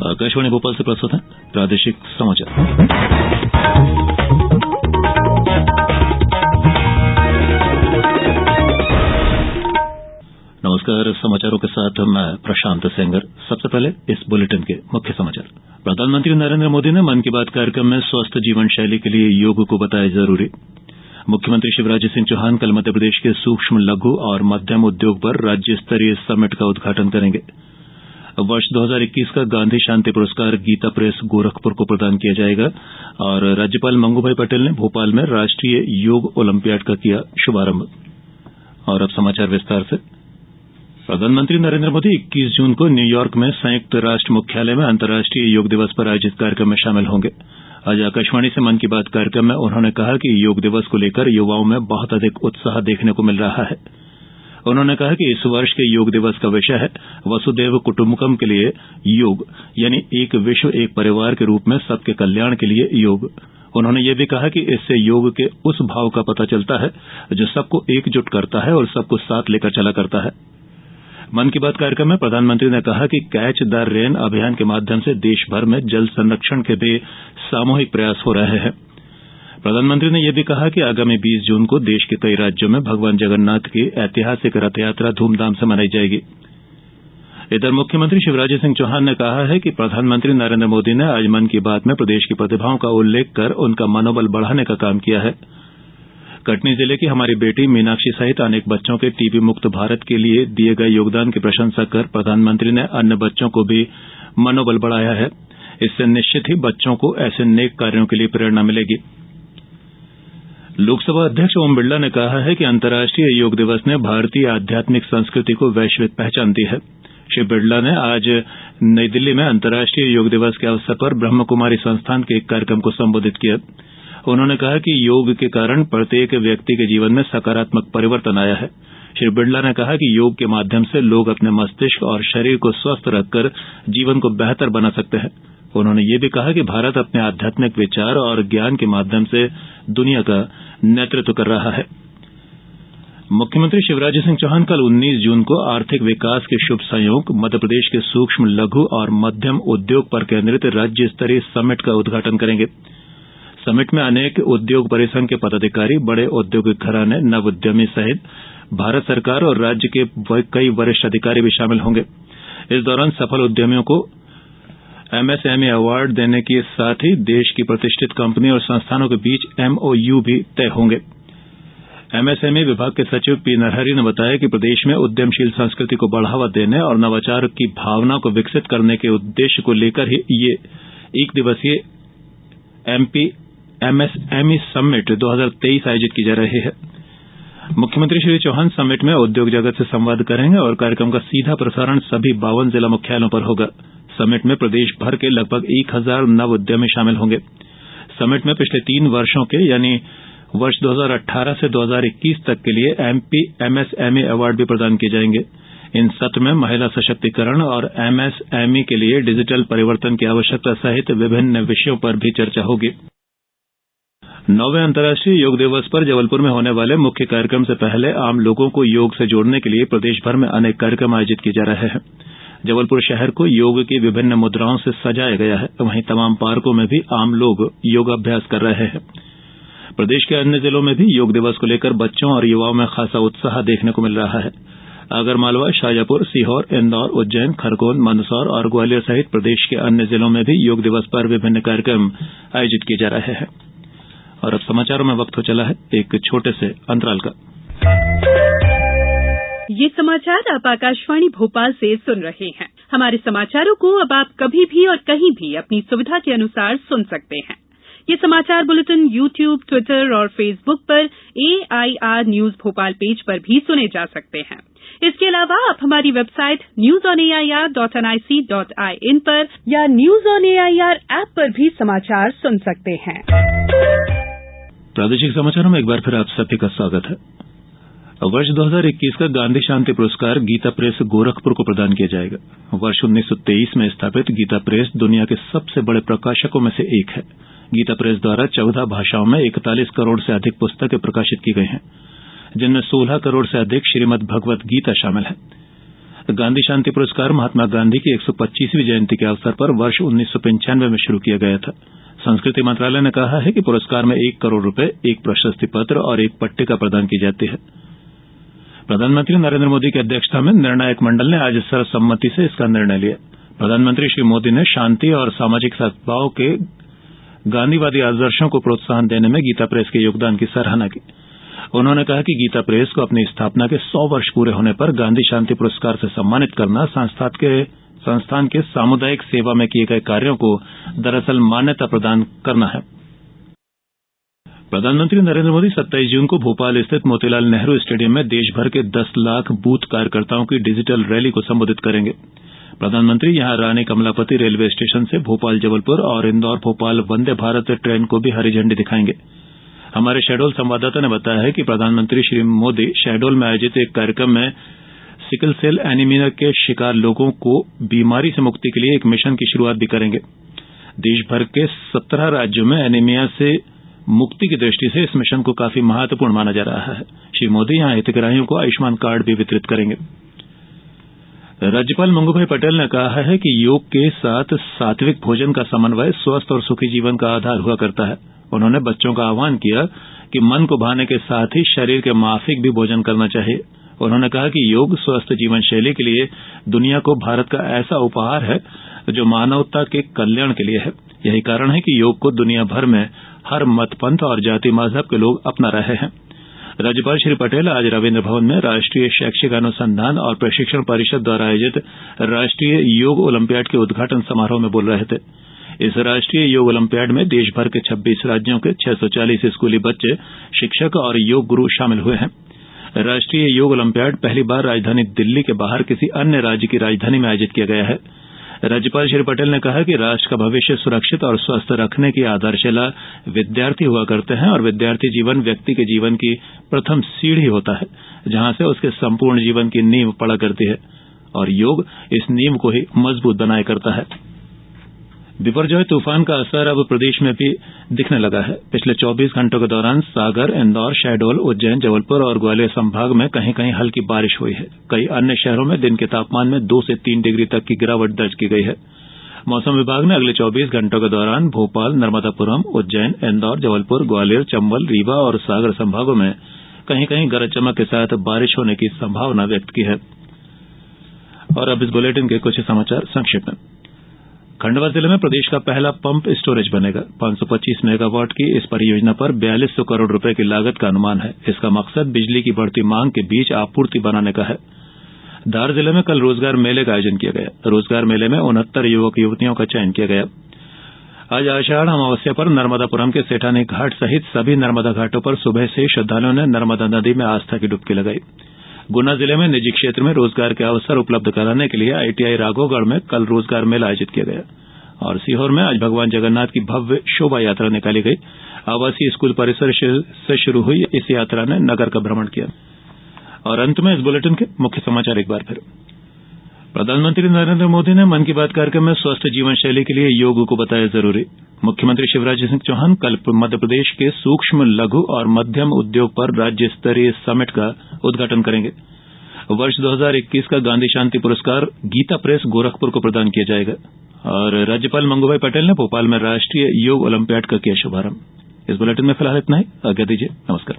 आकाशवाणी भोपाल से प्रस्तुत है प्रादेशिक समाचार। नमस्कार, समाचारों के साथ मैं प्रशांत सेंगर। सबसे पहले इस बुलेटिन के मुख्य समाचार। प्रधानमंत्री नरेंद्र मोदी ने मन की बात कार्यक्रम में स्वस्थ जीवन शैली के लिए योग को बताया जरूरी। मुख्यमंत्री शिवराज सिंह चौहान कल मध्यप्रदेश के सूक्ष्म लघु और मध्यम उद्योग पर राज्य स्तरीय समिट का उद्घाटन करेंगे। वर्ष 2021 का गांधी शांति पुरस्कार गीता प्रेस गोरखपुर को प्रदान किया जाएगा और राज्यपाल मंगूभाई पटेल ने भोपाल में राष्ट्रीय योग ओलंपियाड का किया शुभारंभ। और अब समाचार विस्तार से। प्रधानमंत्री नरेंद्र मोदी 21 जून को न्यूयॉर्क में संयुक्त राष्ट्र मुख्यालय में अंतर्राष्ट्रीय योग दिवस पर आयोजित कार्यक्रम में शामिल होंगे। आज आकाशवाणी से मन की बात कार्यक्रम में उन्होंने कहा कि योग दिवस को लेकर युवाओं में बहुत अधिक उत्साह देखने को मिल रहा है। उन्होंने कहा कि इस वर्ष के योग दिवस का विषय है वसुधैव कुटुंबकम के लिए योग, यानी एक विश्व एक परिवार के रूप में सबके कल्याण के लिए योग। उन्होंने ये भी कहा कि इससे योग के उस भाव का पता चलता है जो सबको एकजुट करता है और सबको साथ लेकर चला करता है। मन की बात कार्यक्रम में प्रधानमंत्री ने कहा कि कैच द रेन अभियान के माध्यम से देश भर में जल संरक्षण के भी सामूहिक प्रयास हो रहे हैं। प्रधानमंत्री ने यह भी कहा कि आगामी 20 जून को देश के कई राज्यों में भगवान जगन्नाथ की ऐतिहासिक रथ यात्रा धूमधाम से मनाई जाएगी। इधर मुख्यमंत्री शिवराज सिंह चौहान ने कहा है कि प्रधानमंत्री नरेंद्र मोदी ने आज मन की बात में प्रदेश की प्रतिभाओं का उल्लेख कर उनका मनोबल बढ़ाने का काम किया है। कटनी जिले की हमारी बेटी मीनाक्षी सहित अनेक बच्चों के टीबी मुक्त भारत के लिए दिए गए योगदान की प्रशंसा कर प्रधानमंत्री ने अन्य बच्चों को भी मनोबल बढ़ाया है। इससे निश्चित ही बच्चों को ऐसे नेक कार्यों के लिए प्रेरणा मिलेगी। लोकसभा अध्यक्ष ओम बिरला ने कहा है कि अंतर्राष्ट्रीय योग दिवस ने भारतीय आध्यात्मिक संस्कृति को वैश्विक पहचान दी है। श्री बिरला ने आज नई दिल्ली में अंतर्राष्ट्रीय योग दिवस के अवसर पर ब्रह्म कुमारी संस्थान के एक कार्यक्रम को संबोधित किया। उन्होंने कहा कि योग के कारण प्रत्येक व्यक्ति के जीवन में सकारात्मक परिवर्तन आया है। श्री बिरला ने कहा कि योग के माध्यम से लोग अपने मस्तिष्क और शरीर को स्वस्थ रखकर जीवन को बेहतर बना सकते हैं। उन्होंने ये भी कहा कि भारत अपने आध्यात्मिक विचार और ज्ञान के माध्यम से दुनिया का नेतृत्व कर रहा है। मुख्यमंत्री शिवराज सिंह चौहान कल 19 जून को आर्थिक विकास के शुभ संयोग मध्यप्रदेश के सूक्ष्म लघु और मध्यम उद्योग पर केंद्रित राज्य स्तरीय समिट का उद्घाटन करेंगे। समिट में अनेक उद्योग परिसंघ के पदाधिकारी, बड़े औद्योगिक घराने, नव उद्यमी सहित भारत सरकार और राज्य के कई वरिष्ठ अधिकारी भी शामिल होंगे। इस दौरान सफल उद्यमियों को MSME अवार्ड देने के साथ ही देश की प्रतिष्ठित कंपनी और संस्थानों के बीच MOU भी तय होंगे। MSME विभाग के सचिव पी नरहरि ने बताया कि प्रदेश में उद्यमशील संस्कृति को बढ़ावा देने और नवाचार की भावना को विकसित करने के उद्देश्य को लेकर ही ये एक दिवसीय MP MSME समिट 2023 आयोजित की जा रही है। मुख्यमंत्री श्री चौहान समिट में उद्योग जगत से संवाद करेंगे और कार्यक्रम का सीधा प्रसारण सभी 52 जिला मुख्यालयों पर होगा। समिट में प्रदेश भर के लगभग 1000 नव उद्यमी शामिल होंगे। समिट में पिछले 3 वर्षों के यानी वर्ष 2018 से 2021 तक के लिए MP MSME अवार्ड भी प्रदान किए जाएंगे। इन सत्र में महिला सशक्तिकरण और MSME के लिए डिजिटल परिवर्तन की आवश्यकता सहित विभिन्न विषयों पर भी चर्चा होगी। 9वें अंतर्राष्ट्रीय योग दिवस पर जबलपुर में होने वाले मुख्य कार्यक्रम से पहले आम लोगों को योग से जोड़ने के लिए प्रदेश भर में अनेक कार्यक्रम आयोजित किए जा रहे हैं। जबलपुर शहर को योग की विभिन्न मुद्राओं से सजाया गया है। वहीं तमाम पार्कों में भी आम लोग योगाभ्यास कर रहे हैं। प्रदेश के अन्य जिलों में भी योग दिवस को लेकर बच्चों और युवाओं में खासा उत्साह देखने को मिल रहा है। आगरमालवा, शाजापुर, सीहोर, इंदौर, उज्जैन, खरगोन, मंदसौर और ग्वालियर सहित प्रदेश के अन्य जिलों में भी योग दिवस पर विभिन्न कार्यक्रम आयोजित किए जा रहे हैं। और अब समाचारों में वक्त हो चला है एक छोटे से अंतराल का। ये समाचार आप आकाशवाणी भोपाल से सुन रहे हैं। हमारे समाचारों को अब आप कभी भी और कहीं भी अपनी सुविधा के अनुसार सुन सकते हैं। ये समाचार बुलेटिन YouTube, ट्विटर और फेसबुक पर AIR न्यूज भोपाल पेज पर भी सुने जा सकते हैं। इसके अलावा आप हमारी वेबसाइट newsonair.nic.in पर या न्यूज ऑन AIR ऐप पर भी समाचार सुन सकते हैं। प्रादेशिक समाचारों में एक बार फिर आप सभी का स्वागत है। वर्ष 2021 का गांधी शांति पुरस्कार गीता प्रेस गोरखपुर को प्रदान किया जाएगा। वर्ष 1923 में स्थापित गीता प्रेस दुनिया के सबसे बड़े प्रकाशकों में से एक है। गीता प्रेस द्वारा 14 भाषाओं में 41 करोड़ से अधिक पुस्तकें प्रकाशित की गई हैं, जिनमें 16 करोड़ से अधिक श्रीमद् भगवत गीता शामिल है। गांधी शांति पुरस्कार महात्मा गांधी की 125वीं जयंती के अवसर पर वर्ष 1995 में शुरू किया गया था। संस्कृति मंत्रालय ने कहा है कि पुरस्कार में 1 करोड़ रुपए, 1 प्रशस्ति पत्र और 1 पट्टिका प्रदान की जाती है। प्रधानमंत्री नरेंद्र मोदी की अध्यक्षता में निर्णायक मंडल ने आज सर्वसम्मति से इसका निर्णय लिया। प्रधानमंत्री श्री मोदी ने शांति और सामाजिक सद्भाव के गांधीवादी आदर्शों को प्रोत्साहन देने में गीता प्रेस के योगदान की सराहना की। उन्होंने कहा कि गीता प्रेस को अपनी स्थापना के 100 वर्ष पूरे होने पर गांधी शांति पुरस्कार से सम्मानित करना संस्थान के सामुदायिक सेवा में किए गए कार्यों को दरअसल मान्यता प्रदान करना है। प्रधानमंत्री नरेंद्र मोदी 27 जून को भोपाल स्थित मोतीलाल नेहरू स्टेडियम में देश भर के 10 लाख बूथ कार्यकर्ताओं की डिजिटल रैली को संबोधित करेंगे। प्रधानमंत्री यहां रानी कमलापति रेलवे स्टेशन से भोपाल जबलपुर और इंदौर भोपाल वंदे भारत ट्रेन को भी हरी झंडी दिखाएंगे। हमारे शहडोल संवाददाता ने बताया है कि प्रधानमंत्री श्री मोदी शहडोल में आयोजित एक कार्यक्रम में सिकल सेल एनीमिया के शिकार लोगों को बीमारी से मुक्ति के लिए एक मिशन की शुरुआत भी करेंगे। देश भर के 17 राज्यों में एनीमिया से मुक्ति की दृष्टि से इस मिशन को काफी महत्वपूर्ण माना जा रहा है। श्री मोदी यहां हितग्राहियों को आयुष्मान कार्ड भी वितरित करेंगे। राज्यपाल मंगू पटेल ने कहा है कि योग के साथ सात्विक भोजन का समन्वय स्वस्थ और सुखी जीवन का आधार हुआ करता है। उन्होंने बच्चों का आह्वान किया कि मन को भाने के साथ ही शरीर के माफिक भी भोजन करना चाहिए। उन्होंने कहा कि योग स्वस्थ जीवन शैली के लिए दुनिया को भारत का ऐसा उपहार है जो मानवता के कल्याण के लिए है। यही कारण है कि योग को दुनिया भर में हर मत पंथ और जाति मजहब के लोग अपना रहे हैं। राज्यपाल श्री पटेल आज रविन्द्र भवन में राष्ट्रीय शैक्षिक अनुसंधान और प्रशिक्षण परिषद द्वारा आयोजित राष्ट्रीय योग ओलंपियाड के उद्घाटन समारोह में बोल रहे थे। इस राष्ट्रीय योग ओलंपियाड में देश भर के 26 राज्यों के 640 स्कूली बच्चे, शिक्षक और योग गुरु शामिल हुए हैं। राष्ट्रीय योग ओलंपियाड पहली बार राजधानी दिल्ली के बाहर किसी अन्य राज्य की राजधानी में आयोजित किया गया है। राज्यपाल श्री पटेल ने कहा कि राष्ट्र का भविष्य सुरक्षित और स्वस्थ रखने की आधारशिला विद्यार्थी हुआ करते हैं और विद्यार्थी जीवन व्यक्ति के जीवन की प्रथम सीढ़ी होता है, जहां से उसके संपूर्ण जीवन की नींव पड़ा करती है और योग इस नींव को ही मजबूत बनाया करता है। बिपरजॉय तूफान का असर अब प्रदेश में भी दिखने लगा है। पिछले 24 घंटों के दौरान सागर, इंदौर, शहडोल, उज्जैन, जबलपुर और ग्वालियर संभाग में कहीं कहीं हल्की बारिश हुई है। कई अन्य शहरों में दिन के तापमान में 2 से 3 डिग्री तक की गिरावट दर्ज की गई है। मौसम विभाग ने अगले 24 घंटों के दौरान भोपाल, नर्मदापुरम, उज्जैन, इंदौर, जबलपुर, ग्वालियर, चंबल, रीवा और सागर संभागों में कहीं कहीं गरज चमक के साथ बारिश होने की संभावना व्यक्त की है। और अब इस बुलेटिन के कुछ समाचार संक्षिप्त में। खंडवा जिले में प्रदेश का पहला पंप स्टोरेज बनेगा। 525 मेगावाट की इस परियोजना पर 4200 करोड़ रुपए की लागत का अनुमान है। इसका मकसद बिजली की बढ़ती मांग के बीच आपूर्ति बनाने का है। धार जिले में कल रोजगार मेले का आयोजन किया गया। रोजगार मेले में 69 युवक युवतियों का चयन किया गया। आज आषाढ़ अमावस्या पर नर्मदापुरम के सेठानी घाट सहित सभी नर्मदा घाटों पर सुबह से श्रद्धालुओं ने नर्मदा नदी में आस्था की डुबकी लगाई। गुना जिले में निजी क्षेत्र में रोजगार के अवसर उपलब्ध कराने के लिए आईटीआई राघोगढ़ में कल रोजगार मेला आयोजित किया गया और सीहोर में आज भगवान जगन्नाथ की भव्य शोभा यात्रा निकाली गई। आवासीय स्कूल परिसर से शुरू हुई इस यात्रा ने नगर का भ्रमण किया। और अंत में इस बुलेटिन के मुख्य समाचार एक बार फिर। प्रधानमंत्री नरेंद्र मोदी ने मन की बात कार्यक्रम में स्वस्थ जीवन शैली के लिए योग को बताया जरूरी। मुख्यमंत्री शिवराज सिंह चौहान कल मध्यप्रदेश के सूक्ष्म, लघु और मध्यम उद्योग पर राज्य स्तरीय समिट का उद्घाटन करेंगे। वर्ष 2021 का गांधी शांति पुरस्कार गीता प्रेस गोरखपुर को प्रदान किया जाएगा। और राज्यपाल मंगूभाई पटेल ने भोपाल में राष्ट्रीय योग ओलंपियाड का किया शुभारंभ। इस बुलेटिन में फिलहाल इतना ही। आज्ञा दीजिए। नमस्कार।